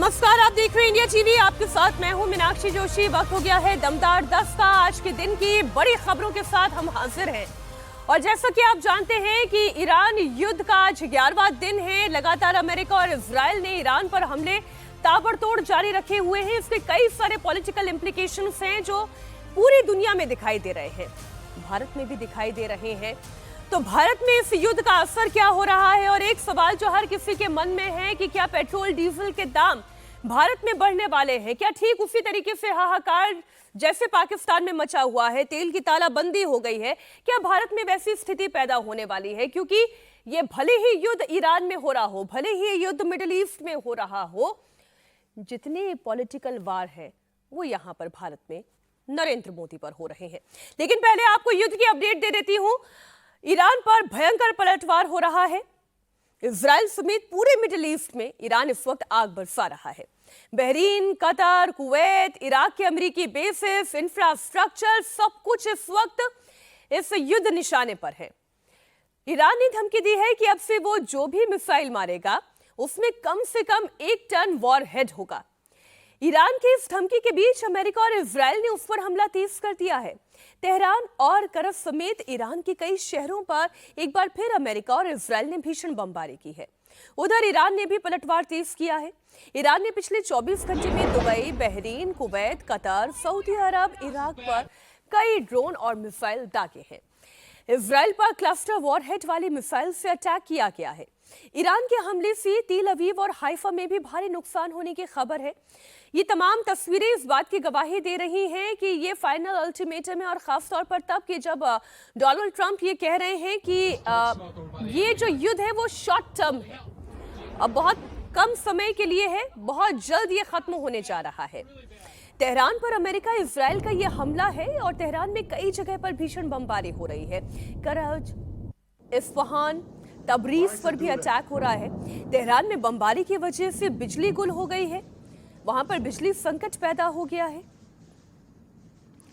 नमस्कार, आप देख रहे हैं इंडिया टीवी। आपके साथ मैं हूं मीनाक्षी जोशी। वक्त हो गया है दमदार 10 का। आज के दिन की बड़ी खबरों के साथ हम हाजिर हैं। और जैसा कि आप जानते हैं कि ईरान युद्ध का आज 11वां दिन है। लगातार अमेरिका और इजराइल ने ईरान पर हमले ताबड़तोड़ जारी रखे हुए हैं। इसके कई सारे पॉलिटिकल इम्प्लीकेशंस हैं जो पूरी दुनिया में दिखाई दे रहे हैं, भारत में भी दिखाई दे रहे हैं। तो भारत में इस युद्ध का असर क्या हो रहा है? और एक सवाल जो हर किसी के मन में है कि क्या पेट्रोल डीजल के दाम भारत में बढ़ने वाले हैं? क्या ठीक उसी तरीके से हाहाकार जैसे पाकिस्तान में मचा हुआ है, तेल की तालाबंदी हो गई है, क्या भारत में वैसी स्थिति पैदा होने वाली है? क्योंकि ये भले ही युद्ध ईरान में हो रहा हो, भले ही युद्ध मिडिल ईस्ट में हो रहा हो, जितने पॉलिटिकल वार है वो यहां पर भारत में नरेंद्र मोदी पर हो रहे हैं। लेकिन पहले आपको युद्ध की अपडेट दे देती हूं। ईरान पर भयंकर पलटवार हो रहा है। इजराइल समेत पूरे मिडिल ईस्ट में ईरान इस वक्त आग बरसा रहा है। बहरीन, कतर, कुवैत, इराक के अमेरिकी बेसिस, इंफ्रास्ट्रक्चर, सब कुछ इस वक्त इस युद्ध निशाने पर है। ईरान ने धमकी दी है कि अब से वो जो भी मिसाइल मारेगा उसमें कम से कम 1 टन वॉरहेड होगा। ईरान की इस धमकी के बीच अमेरिका और इजराइल ने उस पर हमला तेज कर दिया है। तेहरान और करज समेत ईरान के कई शहरों पर एक बार फिर अमेरिका और इजराइल ने भीषण बमबारी की है। उधर ईरान ने भी पलटवार तेज किया है। ईरान ने पिछले 24 घंटे में Dubai, Bahrain, Kuwait, Qatar, Saudi Arab, Iraq पर कई ड्रोन और मिसाइल दागे हैं। इजराइल पर क्लस्टर वॉरहेड वाली मिसाइल से अटैक किया गया है। ईरान के हमले से तेल अवीव और हाइफा में भी भारी नुकसान होने की खबर है। ये तमाम तस्वीरें इस बात की गवाही दे रही हैं कि ये फाइनल अल्टीमेटम है, और खासतौर पर तब कि जब डोनाल्ड ट्रंप ये कह रहे हैं कि ये जो युद्ध है वो शॉर्ट टर्म है, अब बहुत कम समय के लिए है, बहुत जल्द ये खत्म होने जा रहा है। तेहरान पर अमेरिका इजराइल का ये हमला है और तेहरान में कई जगह पर भीषण बमबारी हो रही है। करज, इस्फहान, तबरीज पर भी अटैक हो रहा है। तेहरान में बमबारी की वजह से बिजली गुल हो गई है, वहां पर बिजली संकट पैदा हो गया है।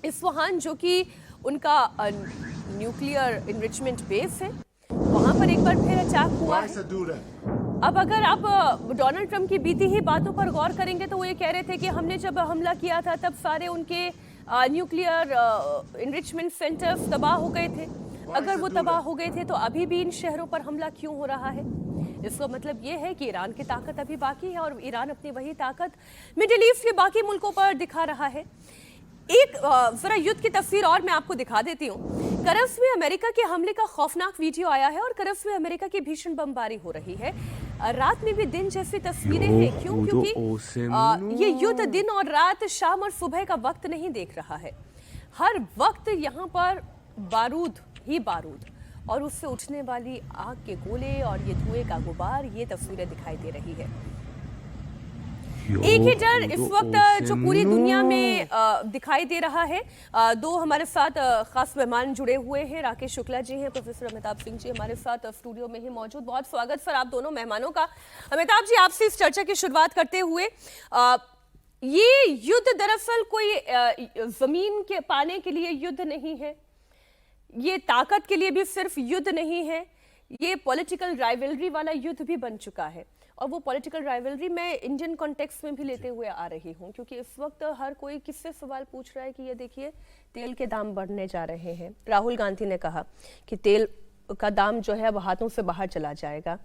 इस्फहान जो कि उनका न्यूक्लियर इनरिचमेंट बेस है, वहां पर एक बार फिर अटैक हुआ है। अब अगर आप डोनाल्ड ट्रंप की बीती ही बातों पर गौर करेंगे तो वो ये कह रहे थे कि हमने जब हमला किया था तब सारे उनके न्यूक्लियर इनरिचमेंट सेंटर्स तबाह हो गए थे। अगर वो तबाह हो गए थे तो अभी भी इन शहरों पर हमला क्यों हो रहा है? इसका मतलब ये है कि ईरान की ताकत अभी बाकी है और ईरान अपनी वही ताकत मिडिल ईस्ट के बाकी मुल्कों पर दिखा रहा है। एक जरा युद्ध की तस्वीर और मैं आपको दिखा देती हूँ। करज में अमेरिका के हमले का खौफनाक वीडियो आया है और करज में अमेरिका की भीषण बमबारी हो रही है। रात में भी दिन जैसी तस्वीरें हैं। क्यों? क्योंकि ये युद्ध दिन और रात, शाम और सुबह का वक्त नहीं देख रहा है। हर वक्त यहाँ पर बारूद ही बारूद और उससे उठने वाली आग के गोले और ये धुएं का गुबार, ये तस्वीरें दिखाई दे रही है। एक ही डर इस वक्त जो पूरी दुनिया में दिखाई दे रहा है। दो हमारे साथ खास मेहमान जुड़े हुए हैं। राकेश शुक्ला जी हैं, प्रोफेसर अमिताभ सिंह जी हमारे साथ स्टूडियो में ही मौजूद। बहुत स्वागत सर आप दोनों मेहमानों का। अमिताभ जी, आपसे इस चर्चा की शुरुआत करते हुए, ये युद्ध दरअसल कोई जमीन के पाने के लिए युद्ध नहीं है, ये ताकत के लिए भी सिर्फ युद्ध नहीं है, ये पॉलिटिकल राइवलरी वाला युद्ध भी बन चुका है। और वो पॉलिटिकल राइवलरी मैं इंडियन कॉन्टेक्स्ट में भी लेते हुए आ रही हूँ, क्योंकि इस वक्त हर कोई किससे सवाल पूछ रहा है कि ये देखिए तेल के दाम बढ़ने जा रहे हैं। राहुल गांधी ने कहा कि तेल का दाम जो है अब हाथों से बाहर चला जाएगा।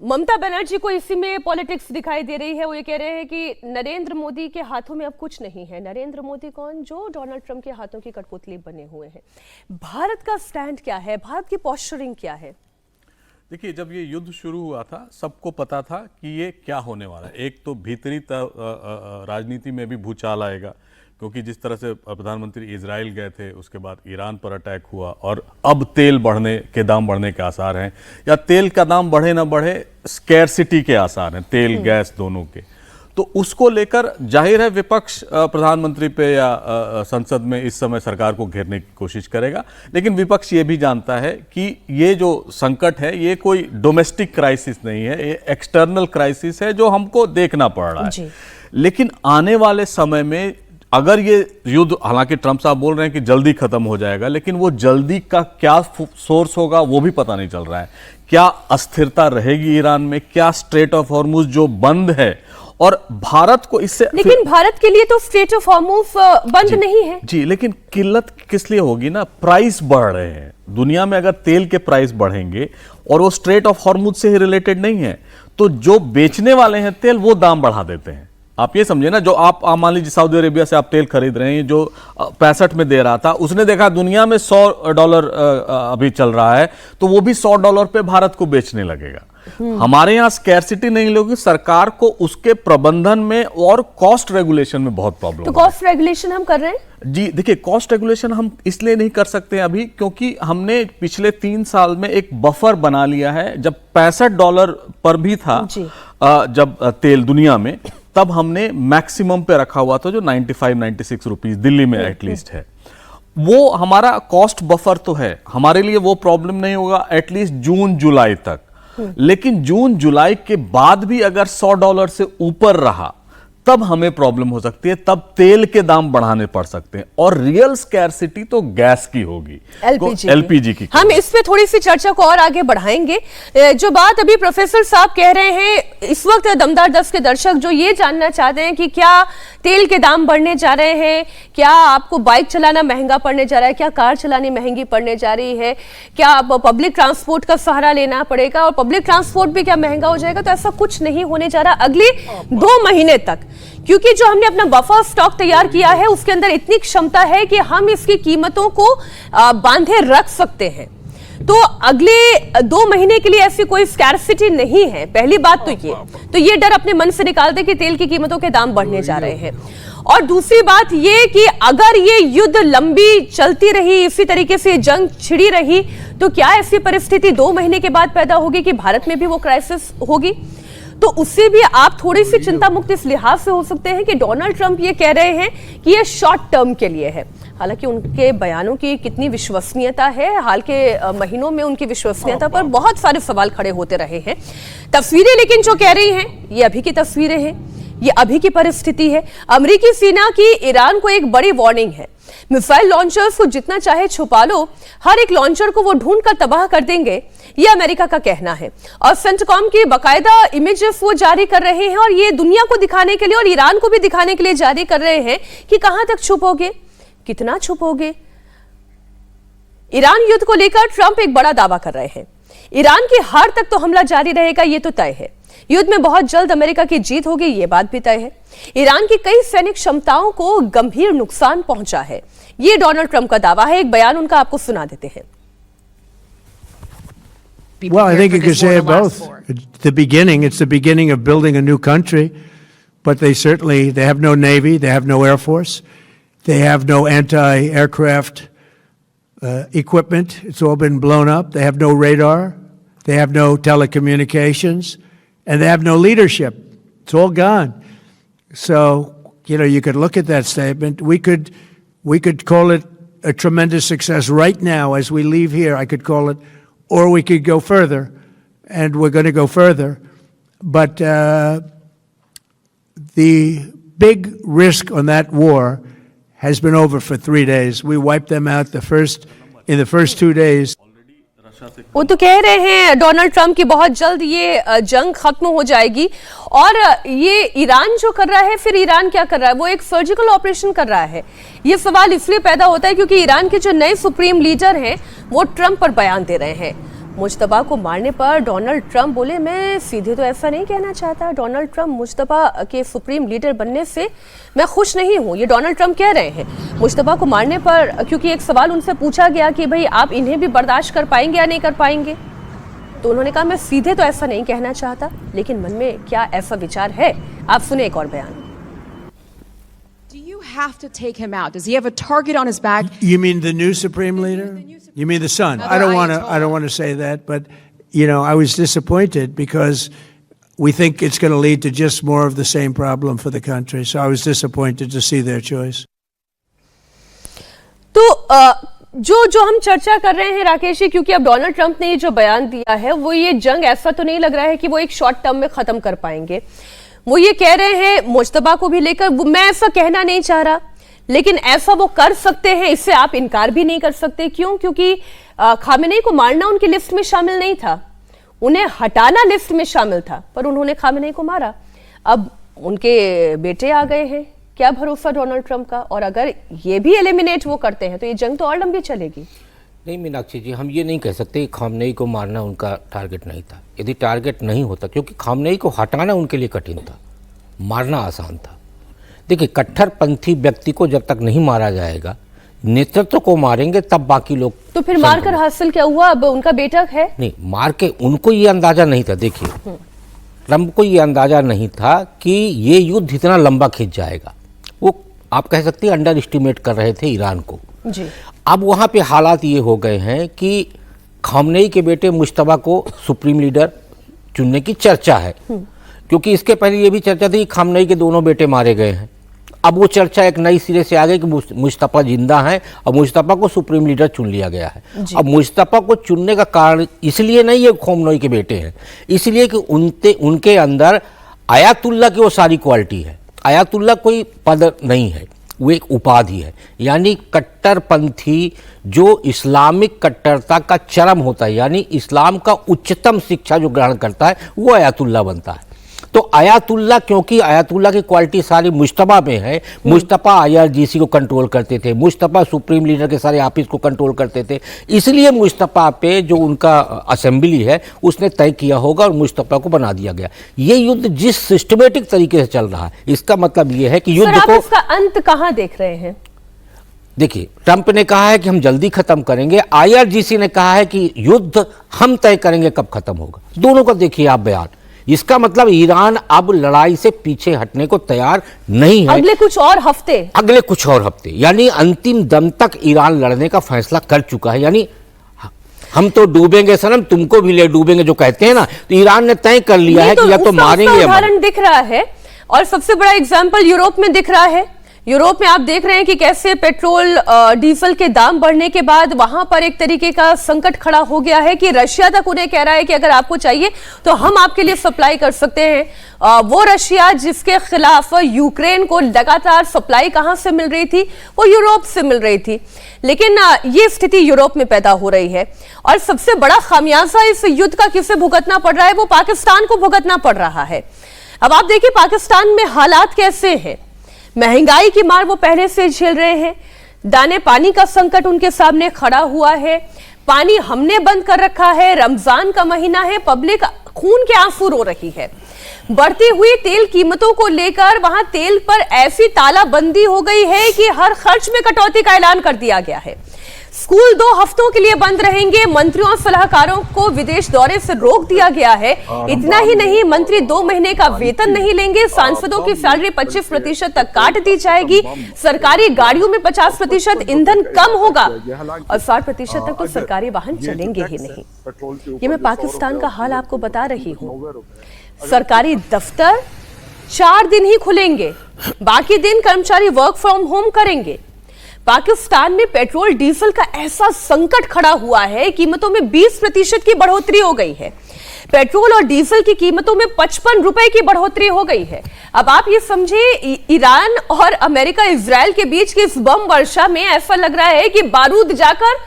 ममता बनर्जी को इसी में पॉलिटिक्स दिखाई दे रही है। वो ये कह रहे हैं कि नरेंद्र मोदी के हाथों में अब कुछ नहीं है। नरेंद्र मोदी कौन? जो डोनाल्ड ट्रंप के हाथों की कठपुतली बने हुए हैं। भारत का स्टैंड क्या है? भारत की पोस्चरिंग क्या है? देखिए, जब ये युद्ध शुरू हुआ था सबको पता था कि ये क्या होने वाला है। एक तो भीतरी राजनीति में भी भूचाल आएगा, क्योंकि जिस तरह से प्रधानमंत्री इजराइल गए थे, उसके बाद ईरान पर अटैक हुआ और अब तेल बढ़ने के दाम बढ़ने के आसार हैं, या तेल का दाम बढ़े ना बढ़े, स्कैरसिटी के आसार हैं, तेल गैस दोनों के। तो उसको लेकर जाहिर है विपक्ष प्रधानमंत्री पे या संसद में इस समय सरकार को घेरने की कोशिश करेगा। लेकिन विपक्ष ये भी जानता है कि ये जो संकट है ये कोई डोमेस्टिक क्राइसिस नहीं है, ये एक्सटर्नल क्राइसिस है जो हमको देखना पड़ रहा है। लेकिन आने वाले समय में अगर ये युद्ध, हालांकि ट्रंप साहब बोल रहे हैं कि जल्दी खत्म हो जाएगा, लेकिन वो जल्दी का क्या सोर्स होगा वो भी पता नहीं चल रहा है। क्या अस्थिरता रहेगी ईरान में? क्या स्ट्रेट ऑफ हॉर्मुज जो बंद है और भारत को इससे, लेकिन भारत के लिए तो स्ट्रेट ऑफ हॉर्मुज बंद नहीं है जी, लेकिन किल्लत किस लिए होगी ना, प्राइस बढ़ रहे हैं दुनिया में। अगर तेल के प्राइस बढ़ेंगे और वो स्ट्रेट ऑफ हॉर्मुज से ही रिलेटेड नहीं है, तो जो बेचने वाले हैं तेल वो दाम बढ़ा देते हैं। आप ये समझे ना, जो आप मान लीजिए सऊदी अरेबिया से आप तेल खरीद रहे हैं, जो 65 में दे रहा था, उसने देखा दुनिया में $100 अभी चल रहा है, तो वो भी $100 पे भारत को बेचने लगेगा। हमारे यहाँ स्कैरसिटी नहीं लोगी, सरकार को उसके प्रबंधन में और कॉस्ट रेगुलेशन में बहुत प्रॉब्लम। तो कॉस्ट रेगुलेशन हम कर रहे हैं जी। देखिए, कॉस्ट रेगुलेशन हम इसलिए नहीं कर सकते अभी, क्योंकि हमने पिछले 3 साल में एक बफर बना लिया है। जब $65 पर भी था जब तेल दुनिया में, तब हमने मैक्सिमम पे रखा हुआ था, जो 95-96 रुपीज दिल्ली में एटलीस्ट है। वो हमारा कॉस्ट बफर तो है, हमारे लिए वो प्रॉब्लम नहीं होगा एटलीस्ट जून जुलाई तक। लेकिन जून जुलाई के बाद भी अगर $100 से ऊपर रहा, तब हमें प्रॉब्लम हो सकती है, तब तेल के दाम बढ़ाने पड़ सकते हैं। और रियल स्कैरसिटी तो गैस की होगी, एलपीजी की। हम इस पे थोड़ी सी चर्चा को और आगे बढ़ाएंगे। जो बात अभी प्रोफेसर साहब कह रहे हैं, इस वक्त दमदार 10 के दर्शक जो ये जानना चाहते हैं कि क्या तेल के दाम बढ़ने जा रहे हैं, क्या आपको बाइक चलाना महंगा पड़ने जा रहा है, क्या कार चलानी महंगी पड़ने जा रही है, क्या आप पब्लिक ट्रांसपोर्ट का सहारा लेना पड़ेगा और पब्लिक ट्रांसपोर्ट भी क्या महंगा हो जाएगा, तो ऐसा कुछ नहीं होने जा रहा अगले 2 महीने तक, क्योंकि जो हमने अपना बफर स्टॉक तैयार किया है उसके अंदर इतनी क्षमता है कि हम इसकी कीमतों को बांधे रख सकते हैं। तो अगले 2 महीने के लिए ऐसी कोई स्कैरसिटी नहीं है। पहली बात तो ये डर अपने मन से निकाल दे कि तेल की कीमतों के दाम बढ़ने जा रहे हैं। और दूसरी बात ये कि अगर ये युद्ध लंबी चलती रही, इसी तरीके से जंग छिड़ी रही, तो क्या ऐसी परिस्थिति 2 महीने के बाद पैदा होगी कि भारत में भी वो क्राइसिस होगी? तो उससे भी आप थोड़ी सी चिंता मुक्त इस लिहाज से हो सकते हैं कि डोनाल्ड ट्रंप ये कह रहे हैं कि ये शॉर्ट टर्म के लिए है। हालांकि उनके बयानों की कितनी विश्वसनीयता है, हाल के महीनों में उनकी विश्वसनीयता पर बहुत सारे सवाल खड़े होते रहे हैं। तस्वीरें लेकिन जो कह रही हैं, ये अभी की तस्वीरें हैं, ये अभी की परिस्थिति है। अमेरिकी सेना की ईरान को एक बड़ी वार्निंग है, मिसाइल लॉन्चर्स को जितना चाहे छुपा लो, हर एक लॉन्चर को वो ढूंढ कर तबाह कर देंगे, ये अमेरिका का कहना है। और सेंटकॉम की बाकायदा इमेजेस वो जारी कर रहे हैं और ये दुनिया को दिखाने के लिए और ईरान को भी दिखाने के लिए जारी कर रहे हैं कि कहां तक छुपोगे, कितना छुपोगे। ईरान युद्ध को लेकर ट्रंप एक बड़ा दावा कर रहे हैं। ईरान की हार तक तो हमला जारी रहेगा, ये तो तय है। युद्ध में बहुत जल्द अमेरिका की जीत होगी, ये बात भी तय है। ईरान की कई सैनिक क्षमताओं को गंभीर नुकसान पहुंचा है, ये डोनाल्ड ट्रंप का दावा है। एक बयान उनका आपको सुना देते हैं। Well, I think you could say it both. It's the beginning of building a new country, but they have no Navy, they have no Air Force, they have no anti-aircraft equipment. It's all been blown up. They have no radar, they have no telecommunications, and they have no leadership. It's all gone. So, you could look at that statement. We could call it a tremendous success right now as we leave here. I could call it, or we could go further, and we're going to go further. But the big risk on that war has been over for 3 days. We wiped them out in the first 2 days. वो तो कह रहे हैं Donald Trump की बहुत जल्द ये जंग खत्म हो जाएगी। और ये ईरान जो कर रहा है, फिर ईरान क्या कर रहा है? वो एक सर्जिकल ऑपरेशन कर रहा है। ये सवाल इसलिए पैदा होता है क्योंकि ईरान के जो नए सुप्रीम लीडर हैं वो ट्रंप पर बयान दे रहे हैं। मुश्तबा को मारने पर डोनाल्ड ट्रंप बोले, मैं सीधे तो ऐसा नहीं कहना चाहता। डोनाल्ड ट्रंप मुश्तबा के सुप्रीम लीडर बनने से मैं खुश नहीं हूं, ये डोनाल्ड ट्रंप कह रहे हैं। मुश्तबा को मारने पर क्योंकि एक सवाल उनसे पूछा गया कि भाई आप इन्हें भी बर्दाश्त कर पाएंगे या नहीं कर पाएंगे, तो उन्होंने कहा मैं सीधे तो ऐसा नहीं कहना चाहता, लेकिन मन में क्या ऐसा विचार है। आप सुने एक और बयान। Do you have to take him out? Does he have a target on his back? You mean the new supreme leader? You mean the son? I don't want to say that, but I was disappointed because we think it's going to lead to just more of the same problem for the country. So I was disappointed to see their choice. तो जो हम चर्चा कर रहे हैं राकेश जी, क्योंकि अब Donald Trump ने ये जो बयान दिया है, वो ये जंग ऐसा तो नहीं लग रहा है कि वो एक शॉर्ट टर्म में खत्म कर पाएंगे। वो ये कह रहे हैं मुश्तबा को भी लेकर, मैं ऐसा कहना नहीं चाह रहा, लेकिन ऐसा वो कर सकते हैं, इससे आप इनकार भी नहीं कर सकते। क्यों? क्योंकि खामेनेई को मारना उनकी लिस्ट में शामिल नहीं था, उन्हें हटाना लिस्ट में शामिल था, पर उन्होंने खामेनेई को मारा। अब उनके बेटे आ गए हैं, क्या भरोसा डोनाल्ड ट्रंप का? और अगर ये भी एलिमिनेट वो करते हैं तो ये जंग तो और लंबी चलेगी। नहीं मीनाक्षी जी, हम ये नहीं कह सकते कि खामनेई को मारना उनका टारगेट नहीं था। यदि टारगेट नहीं होता, क्योंकि खामनेई को हटाना उनके लिए कठिन था, मारना आसान था। देखिए, कट्टरपंथी व्यक्ति को जब तक नहीं मारा जाएगा, नेतृत्व को मारेंगे तब बाकी लोग। तो फिर मारकर हासिल क्या हुआ? अब उनका बेटा है। नहीं, मार के उनको ये अंदाजा नहीं था। देखिए, ट्रंप को ये अंदाजा नहीं था कि ये युद्ध इतना लंबा खिंच जाएगा। वो आप कह सकते हैं अंडर एस्टिमेट कर रहे थे ईरान को जी। अब वहाँ पे हालात ये हो गए हैं कि खामनेई के बेटे मुश्तबा को सुप्रीम लीडर चुनने की चर्चा है, क्योंकि इसके पहले ये भी चर्चा थी कि खामनेई के दोनों बेटे मारे गए हैं। अब वो चर्चा एक नई सिरे से आ गई कि मुश्तबा जिंदा है और मुश्तबा को सुप्रीम लीडर चुन लिया गया है। अब मुश्तबा को चुनने का कारण इसलिए नहीं है खामनेई के बेटे हैं, इसलिए कि उनके अंदर आयातुल्ला की वो सारी क्वालिटी है। आयातुल्ला कोई पद नहीं है, वो एक उपाधि है। यानी कट्टरपंथी जो इस्लामिक कट्टरता का चरम होता है, यानी इस्लाम का उच्चतम शिक्षा जो ग्रहण करता है, वो आयातुल्ला बनता है। तो आयातुल्ला, क्योंकि आयातुल्ला की क्वालिटी सारी मुश्तबा में है। मुश्तबा IRGC को कंट्रोल करते थे, मुश्तबा सुप्रीम लीडर के सारे ऑफिस को कंट्रोल करते थे, इसलिए मुश्तबा पे जो उनका असेंबली है उसने तय किया होगा और मुश्तबा को बना दिया गया। ये युद्ध जिस सिस्टमेटिक तरीके से चल रहा है, इसका मतलब ये है कि युद्ध को इसका अंत कहाँ देख रहे हैं? देखिए, ट्रंप ने कहा है कि हम जल्दी खत्म करेंगे, IRGC ने कहा है कि युद्ध हम तय करेंगे कब खत्म होगा। दोनों का देखिए आप बयान। इसका मतलब ईरान अब लड़ाई से पीछे हटने को तैयार नहीं है। अगले कुछ और हफ्ते यानी अंतिम दम तक ईरान लड़ने का फैसला कर चुका है। यानी हम तो डूबेंगे सनम, तुमको भी ले डूबेंगे जो कहते हैं ना, तो ईरान ने तय कर लिया है कि या तो मारेंगे। उदाहरण दिख रहा है और सबसे बड़ा एग्जाम्पल यूरोप में दिख रहा है। यूरोप में आप देख रहे हैं कि कैसे पेट्रोल डीजल के दाम बढ़ने के बाद वहां पर एक तरीके का संकट खड़ा हो गया है कि रशिया तक उन्हें कह रहा है कि अगर आपको चाहिए तो हम आपके लिए सप्लाई कर सकते हैं। वो रशिया जिसके खिलाफ यूक्रेन को लगातार सप्लाई कहां से मिल रही थी? वो यूरोप से मिल रही थी। लेकिन ये स्थिति यूरोप में पैदा हो रही है और सबसे बड़ा खामियाजा इस युद्ध का किसे भुगतना पड़ रहा है? वो पाकिस्तान को भुगतना पड़ रहा है। अब आप देखिए पाकिस्तान में हालात कैसे हैं। महंगाई की मार वो पहले से झेल रहे हैं, दाने पानी का संकट उनके सामने खड़ा हुआ है, पानी हमने बंद कर रखा है, रमजान का महीना है, पब्लिक खून के आंसू रो रही है। बढ़ती हुई तेल कीमतों को लेकर वहां तेल पर ऐसी तालाबंदी हो गई है कि हर खर्च में कटौती का ऐलान कर दिया गया है। स्कूल 2 हफ्तों के लिए बंद रहेंगे, मंत्रियों और सलाहकारों को विदेश दौरे से रोक दिया गया है। इतना ही नहीं, मंत्री 2 महीने का वेतन नहीं लेंगे, सांसदों की सैलरी 25% तक काट दी जाएगी, सरकारी गाड़ियों में 50% ईंधन कम होगा और 60% तक तो सरकारी वाहन चलेंगे ही नहीं। ये मैं पाकिस्तान का हाल आपको बता रही हूँ। सरकारी दफ्तर 4 दिन ही खुलेंगे, बाकी दिन कर्मचारी वर्क फ्रॉम होम करेंगे। पाकिस्तान में पेट्रोल डीजल का ऐसा संकट खड़ा हुआ है, कीमतों में 20% की बढ़ोतरी हो गई है। पेट्रोल और डीजल की कीमतों में 55 रुपए की बढ़ोतरी हो गई है। अब आप ये समझे, ईरान और अमेरिका इजराइल के बीच की इस बम वर्षा में ऐसा लग रहा है कि बारूद जाकर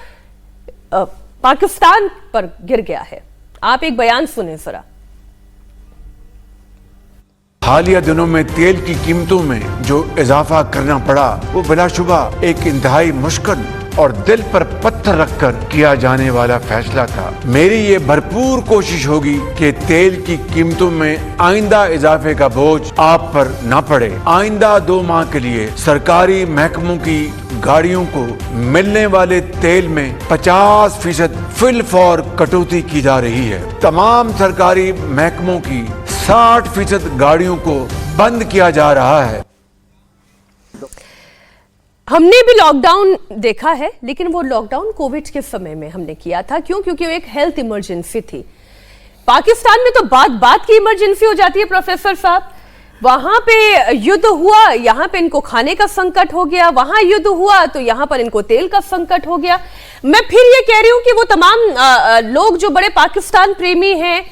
पाकिस्तान पर गिर गया है। आप एक बयान सुने जरा। हालिया दिनों में तेल की कीमतों में जो इजाफा करना पड़ा, वो बिलाशुबा एक इंतहाई मुश्किल और दिल पर पत्थर रखकर किया जाने वाला फैसला था। मेरी ये भरपूर कोशिश होगी कि तेल की कीमतों में आइंदा इजाफे का बोझ आप पर ना पड़े। आइंदा 2 माह के लिए सरकारी महकमों की गाड़ियों को मिलने वाले तेल में 50% फिल फॉर कटौती की जा रही है। तमाम सरकारी महकमों की 60% गाड़ियों को बंद किया जा रहा है। हमने भी लॉकडाउन देखा है, लेकिन वो लॉकडाउन कोविड के समय में हमने किया था। क्यों? क्योंकि वो एक हेल्थ इमरजेंसी थी। पाकिस्तान में तो बात की इमरजेंसी हो जाती है प्रोफेसर साहब। वहां पे युद्ध हुआ, यहां पे इनको खाने का संकट हो गया, वहां युद्ध हुआ तो यहां पर इनको तेल का संकट हो गया। मैं फिर ये कह रही हूं कि वो तमाम लोग जो बड़े पाकिस्तान प्रेमी हैं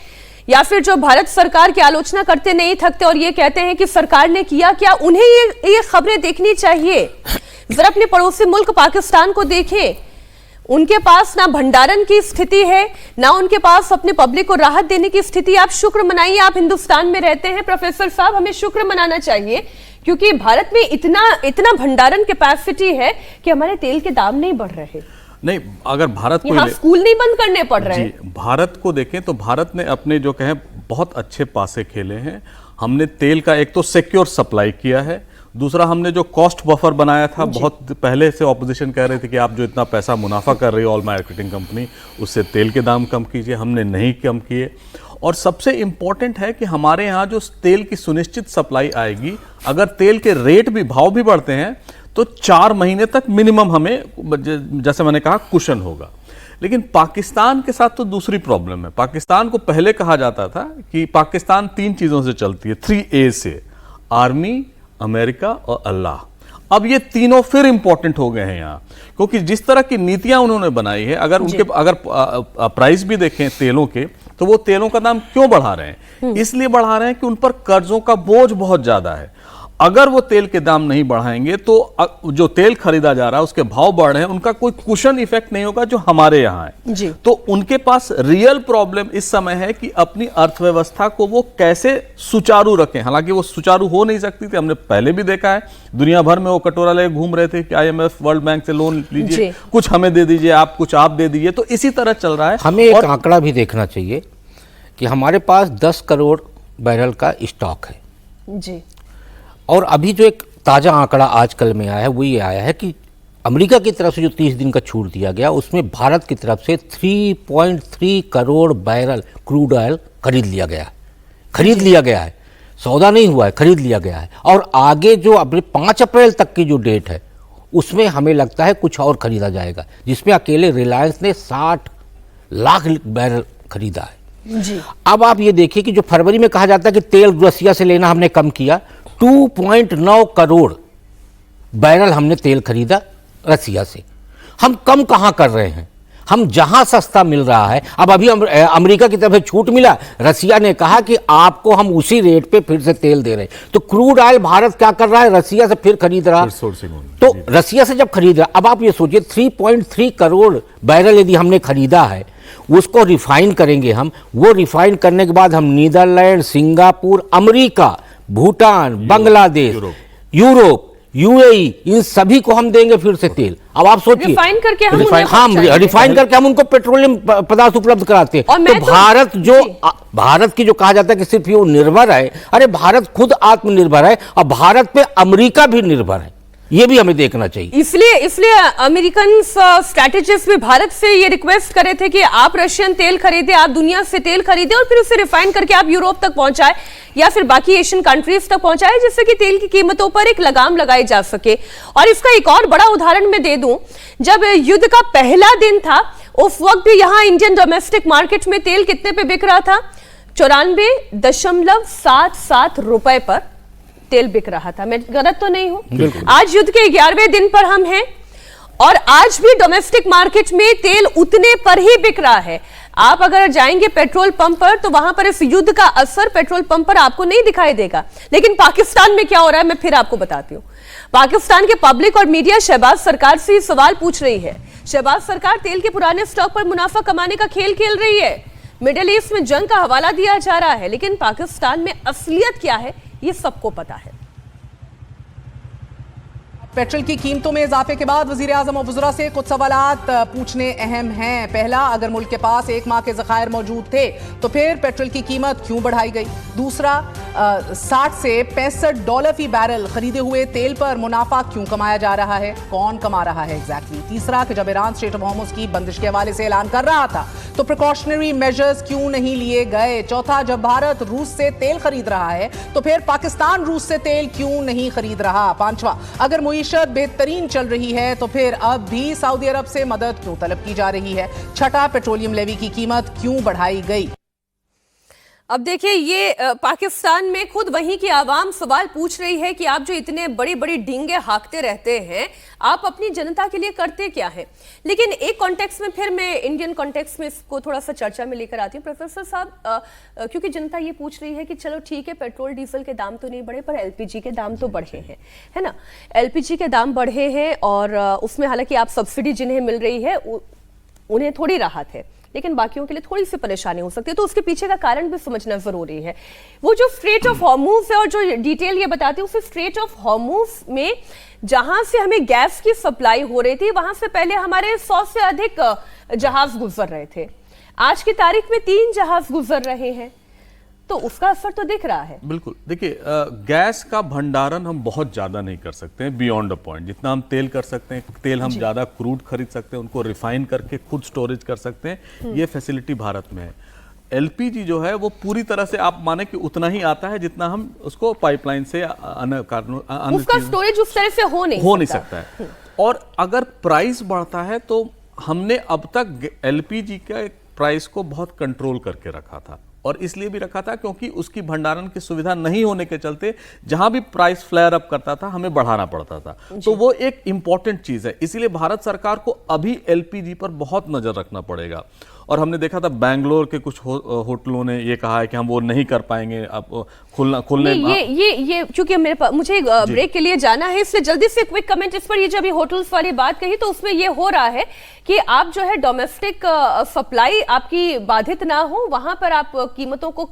या फिर जो भारत सरकार की आलोचना करते नहीं थकते और ये कहते हैं कि सरकार ने किया क्या, उन्हें ये खबरें देखनी चाहिए। जरा अपने पड़ोसी मुल्क पाकिस्तान को देखें, उनके पास ना भंडारण की स्थिति है, ना उनके पास अपने पब्लिक को राहत देने की स्थिति। आप शुक्र मनाइए, आप हिंदुस्तान में रहते हैं प्रोफेसर साहब, हमें शुक्र मनाना चाहिए क्योंकि भारत में इतना भंडारण कैपेसिटी है कि हमारे तेल के दाम नहीं बढ़ रहे। नहीं, अगर भारत को यहाँ स्कूल नहीं बंद करने पड़ रहे हैं। भारत को देखें तो भारत ने अपने जो कहें बहुत अच्छे पासे खेले हैं। हमने तेल का एक तो सिक्योर सप्लाई किया है, दूसरा हमने जो कॉस्ट बफर बनाया था, बहुत पहले से ऑपोजिशन कह रहे थे कि आप जो इतना पैसा मुनाफा कर रही हो ऑयल मार्केटिंग कंपनी, उससे तेल के दाम कम कीजिए, हमने नहीं कम किए। और सबसे इंपॉर्टेंट है कि हमारे यहाँ जो तेल की सुनिश्चित सप्लाई आएगी, अगर तेल के रेट भी भाव भी बढ़ते हैं तो 4 महीने तक मिनिमम हमें, जैसे मैंने कहा, कुशन होगा। लेकिन पाकिस्तान के साथ तो दूसरी प्रॉब्लम है। पाकिस्तान को पहले कहा जाता था कि पाकिस्तान 3 चीजों से चलती है, 3A से, आर्मी, अमेरिका और अल्लाह। अब ये तीनों फिर इंपॉर्टेंट हो गए हैं यहाँ, क्योंकि जिस तरह की नीतियां उन्होंने बनाई है, अगर प्राइस भी देखें तेलों के, तो वो तेलों का दाम क्यों बढ़ा रहे हैं? इसलिए बढ़ा रहे हैं कि उन पर कर्जों का बोझ बहुत ज्यादा है। अगर वो तेल के दाम नहीं बढ़ाएंगे तो जो तेल खरीदा जा रहा है उसके भाव बढ़ रहे हैं, उनका कोई कुशन इफेक्ट नहीं होगा जो हमारे यहाँ है जी। तो उनके पास रियल प्रॉब्लम इस समय है कि अपनी अर्थव्यवस्था को वो कैसे सुचारू रखें। हालांकि वो सुचारू हो नहीं सकती थी, हमने पहले भी देखा है, दुनिया भर में वो कटोरा लेके घूम रहे थे कि IMF, वर्ल्ड बैंक से लोन लीजिए, कुछ हमें दे दीजिए, आप कुछ आप दे दीजिए। तो इसी तरह चल रहा है। हमें एक आंकड़ा भी देखना चाहिए कि हमारे पास 10 करोड़ बैरल का स्टॉक है जी। और अभी जो एक ताज़ा आंकड़ा आजकल में आया है वो ये आया है कि अमेरिका की तरफ से जो 30 दिन का छूट दिया गया, उसमें भारत की तरफ से 3.3 करोड़ बैरल क्रूड ऑयल खरीद लिया गया है। सौदा नहीं हुआ है, खरीद लिया गया है। और आगे जो अपने 5 अप्रैल तक की जो डेट है उसमें हमें लगता है कुछ और खरीदा जाएगा, जिसमें अकेले रिलायंस ने 60 लाख बैरल खरीदा है जी। अब आप ये देखिए कि जो फरवरी में कहा जाता है कि तेल रसिया से लेना हमने कम किया, 2.9 करोड़ बैरल हमने तेल खरीदा रसिया से। हम कम कहां कर रहे हैं? हम जहां सस्ता मिल रहा है, अब अभी अमेरिका की तरफ से छूट मिला, रसिया ने कहा कि आपको हम उसी रेट पे फिर से तेल दे रहे हैं। तो क्रूड ऑयल भारत क्या कर रहा है? रसिया से फिर खरीद रहा, तो रसिया से जब खरीद रहा, अब आप ये सोचिए 3.3 करोड़ बैरल यदि हमने खरीदा है, उसको रिफाइन करेंगे हम, वो रिफाइन करने के बाद हम Netherlands, Singapore, America, Bhutan, Bangladesh, Europe, UAE, इन सभी को हम देंगे फिर से तेल। अब आप सोचिए, रिफाइन करके हम रिफाइन करके हम उनको पेट्रोलियम पदार्थ उपलब्ध कराते हैं। तो भारत की जो कहा जाता है कि सिर्फ ये निर्भर है, अरे भारत खुद आत्मनिर्भर है और भारत पे अमेरिका भी निर्भर है, ये भी हमें देखना चाहिए। इसलिए अमेरिकन स्ट्रैटेजिस्ट भी भारत से ये रिक्वेस्ट करे थे कि आप रशियन तेल खरीदे, आप दुनिया से तेल खरीदे और फिर उसे रिफाइन करके आप यूरोप तक पहुंचाए या फिर बाकी एशियन कंट्रीज तक पहुंचाए, जिससे कि तेल की कीमतों पर एक लगाम लगाई जा सके। और इसका एक और बड़ा उदाहरण मैं दे दूं, जब युद्ध का पहला दिन था उस वक्त भी यहाँ इंडियन डोमेस्टिक मार्केट में तेल कितने पे बिक रहा था? 94.77 रुपए पर तेल बिक रहा था। मैं गलत तो नहीं हूं? आज युद्ध के 11वें दिन पर हम हैं और आज भी डोमेस्टिक मार्केट में तेल उतने पर ही बिक रहा है। आप अगर जाएंगे पेट्रोल पंप पर तो वहां पर इस युद्ध का असर पेट्रोल पंप पर आपको नहीं दिखाई देगा। लेकिन पाकिस्तान में क्या हो रहा है मैं फिर आपको बताती हूं। पाकिस्तान के पब्लिक और मीडिया शहबाज सरकार से सवाल पूछ रही है। शहबाज सरकार तेल के पुराने स्टॉक पर मुनाफा कमाने का खेल खेल रही है। मिडिल ईस्ट में जंग का हवाला दिया जा रहा है, लेकिन पाकिस्तान में असलियत क्या है ये सबको पता है। पेट्रोल की कीमतों में इजाफे के बाद वजीर आजम और वज़रा से कुछ सवालात पूछने अहम हैं। पहला, अगर मुल्क के पास 1 माह के ज़खायर मौजूद थे तो फिर पेट्रोल की कीमत क्यों बढ़ाई गई? दूसरा, 60 से $65 फी बैरल खरीदे हुए तेल पर मुनाफा क्यों कमाया जा रहा है? कौन कमा रहा है एग्जैक्टली? तीसरा, कि जब ईरान स्ट्रेट ऑफ हॉर्मुज़ की बंदिश के हवाले से ऐलान कर रहा था तो प्रिकॉशनरी मेजर्स क्यों नहीं लिए गए? चौथा, जब भारत रूस से तेल खरीद रहा है तो फिर पाकिस्तान रूस से तेल क्यों नहीं खरीद रहा? पांचवा, अगर मुईशत बेहतरीन चल रही है तो फिर अब भी सऊदी अरब से मदद क्यों तलब की जा रही है? छठा, पेट्रोलियम लेवी की कीमत क्यों बढ़ाई गई? अब देखिए, ये पाकिस्तान में खुद वहीं की आवाम सवाल पूछ रही है कि आप जो इतने बड़ी बड़ी डींगे हाँकते रहते हैं, आप अपनी जनता के लिए करते क्या है? लेकिन एक कॉन्टेक्स्ट में फिर मैं इंडियन कॉन्टेक्स्ट में इसको थोड़ा सा चर्चा में लेकर आती हूँ प्रोफेसर साहब, क्योंकि जनता ये पूछ रही है कि चलो ठीक है, पेट्रोल डीजल के दाम तो नहीं बढ़े पर LPG के दाम तो बढ़े हैं, है ना? LPG के दाम बढ़े हैं और उसमें हालांकि आप सब्सिडी जिन्हें मिल रही है उन्हें थोड़ी राहत है, लेकिन बाकियों के लिए थोड़ी सी परेशानी हो सकती है। तो उसके पीछे का कारण भी समझना जरूरी है। वो जो स्ट्रेट ऑफ हॉर्मुज है और जो डिटेल ये बताती है, उस स्ट्रेट ऑफ हॉर्मुज में जहां से हमें गैस की सप्लाई हो रही थी, वहां से पहले हमारे 100 से अधिक जहाज गुजर रहे थे। आज की तारीख में 3 जहाज गुजर रहे हैं, तो उसका असर तो दिख रहा है। बिल्कुल, देखिए गैस का भंडारण हम बहुत ज़्यादा नहीं कर सकते हैं बियॉन्ड अ पॉइंट। जितना हम तेल कर सकते हैं, तेल हम ज़्यादा क्रूड खरीद सकते हैं, उनको रिफाइन करके खुद स्टोरेज कर सकते हैं, ये फैसिलिटी भारत में है। एलपीजी जो है वो पूरी तरह से आप माने कि उतना ही आता है जितना हम उसको पाइपलाइन से उसका स्टोरेज उस तरह से हो नहीं सकता है। और अगर प्राइस बढ़ता है तो हमने अब तक एलपीजी के प्राइस को बहुत कंट्रोल करके रखा था, और इसलिए भी रखा था क्योंकि उसकी भंडारण की सुविधा नहीं होने के चलते जहां भी प्राइस फ्लेयर अप करता था हमें बढ़ाना पड़ता था। तो वो एक इंपॉर्टेंट चीज है, इसीलिए भारत सरकार को अभी एलपीजी पर बहुत नजर रखना पड़ेगा। और हमने देखा था बेंगलोर के कुछ होटलों ने ये कहा है कि हम वो नहीं कर पाएंगे, अब खुलने ये क्योंकि मुझे ब्रेक के लिए जाना है, इसलिए जल्दी से क्विक कमेंट इस पर। ये जब होटल्स वाली बात कही तो उसमें ये हो रहा है कि आप जो है डोमेस्टिक सप्लाई आपकी बाधित ना हो, वहां पर आप कीमतों को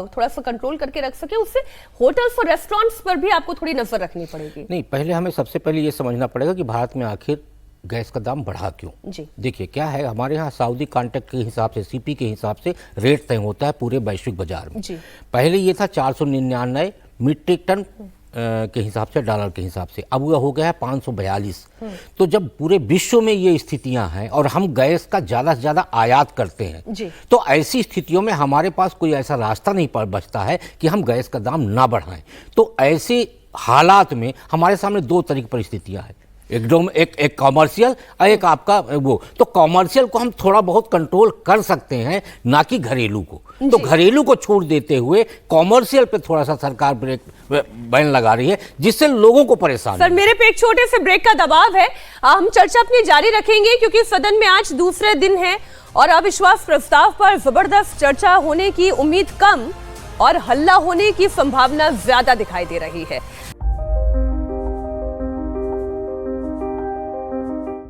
थोड़ा सा कंट्रोल करके रख सके, उससे होटल्स और रेस्टोरेंट्स पर भी आपको थोड़ी नजर रखनी पड़ेगी। नहीं, पहले हमें सबसे पहले ये समझना पड़ेगा कि भारत में आखिर गैस का दाम बढ़ा क्यों। जी देखिए क्या है, हमारे यहाँ सऊदी कॉन्ट्रैक्ट के हिसाब से, सीपी के हिसाब से रेट तय होता है पूरे वैश्विक बाजार में। जी। पहले ये था 499 मीट्रिक टन के हिसाब से, डॉलर के हिसाब से, अब वह हो गया है 542। तो जब पूरे विश्व में ये स्थितियां हैं और हम गैस का ज़्यादा से ज़्यादा आयात करते हैं जी। तो ऐसी स्थितियों में हमारे पास कोई ऐसा रास्ता नहीं बचता है कि हम गैस का दाम ना बढ़ाएं। तो ऐसे हालात में हमारे सामने 2 तरह की परिस्थितियां हैं, एक कॉमर्शियल और एक आपका वो। तो कॉमर्शियल को हम थोड़ा बहुत कंट्रोल कर सकते हैं, ना कि घरेलू को। तो घरेलू को छूट देते हुए कॉमर्शियल पे थोड़ा सा सरकार ब्रेक बैन लगा रही है, जिससे लोगों को परेशानी। सर मेरे पे एक छोटे से ब्रेक का दबाव है, हम चर्चा अपनी जारी रखेंगे क्योंकि सदन में आज दूसरे दिन है और अविश्वास प्रस्ताव पर जबरदस्त चर्चा होने की उम्मीद कम और हल्ला होने की संभावना ज्यादा दिखाई दे रही है।